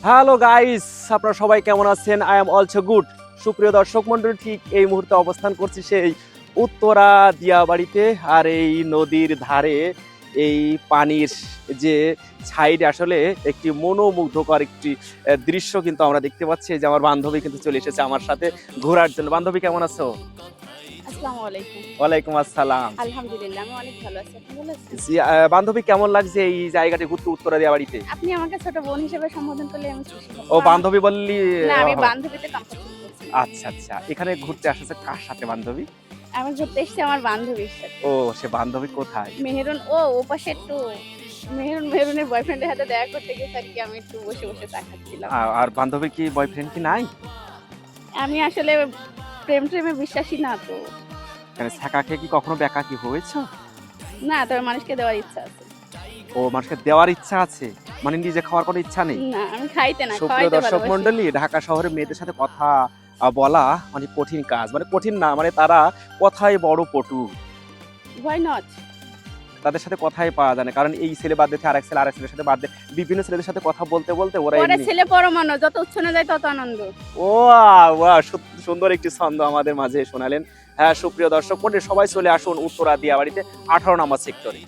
Hello guys, আপনারা সবাই কেমন আছেন? I am also good. সুপ্রিয় দর্শক মন্ডলী, ঠিক এই মুহূর্তে অবস্থান করছি সেই উত্তরা দিয়াবাড়িতে। আর এই নদীর ধারে এই পানির যে সাইডে আসলে একটি মনোমুগ্ধকর একটি দৃশ্য কিন্তু আমরা দেখতে পাচ্ছি। যে আমার বান্ধবী কিন্তু চলে এসেছে আমার সাথে ঘোরার জন্য। বান্ধবী কেমন আছো? আসসালামু আলাইকুম। ওয়ালাইকুম আসসালাম। আলহামদুলিল্লাহ আমি অনেক ভালো আছি। আপনি ভালো আছেন? জি, বান্ধবী কেমন লাগছে এই জায়গাটি ঘুরতে উত্তরা দিয়াবাড়িতে? আপনি আমাকে ছোট বোন হিসেবে সম্বোধন করলে আমি খুশি হব। ও বান্ধবী বললি? না, আমি ও, বান্ধবীতে কমফর্ট ফিল করছি। আচ্ছা আচ্ছা, এখানে ঘুরতে আসছে কার সাথে বান্ধবী? আমি ঘুরতে এসেছি আমার বান্ধবীর সাথে। ও, সে বান্ধবী কোথায়? মেহেরুন ওপাশে একটু মেহেরুনের বয়ফ্রেন্ডের হাতে দেখা করতে গেছে আর কি, আমি একটু বসে বসে চা খাচ্ছিলাম। আর বান্ধবীর কি বয়ফ্রেন্ড কি নাই? আমি আসলে প্রেমে বিশ্বাসী না তো। মানে ছাকা খেয়ে কি কখনো বেকা কি হয়েছে? না, তবে মানুষকে দেওয়ার ইচ্ছা আছে। ও, মানুষকে দেওয়ার ইচ্ছা আছে, মানে নিজে খাওয়ার কোনো ইচ্ছা নেই? না, আমি খাইতে না, সুপ্রিয় খাওয়াইতে দর্শক ভালোবাসি। মন্ডলী, ঢাকা শহরে মেয়েদের সাথে কথা বলা মানে কঠিন কাজ, মানে কঠিন না, মানে তারা কথায় বড় পটু। Why not? তাদের সাথে কথাই পাওয়া যায় না, কারণ এই ছেলে বাদ দিতে আরেক ছেলের সাথে বাদ দিয়ে বিভিন্ন ছেলেদের সাথে কথা বলতে বলতে ওরা পরে এমনি। ছেলে পরমাণু, যত উচ্ছনে যায় তত আনন্দ। ও ওয়া, সুন্দর একটি ছন্দ আমাদের মাঝে শোনালেন। হ্যাঁ, সুপ্রিয় দর্শক মন্ডলী, সবাই চলে আসুন উত্তরা দিয়াবাড়িতে 18 নম্বর সেক্টরে।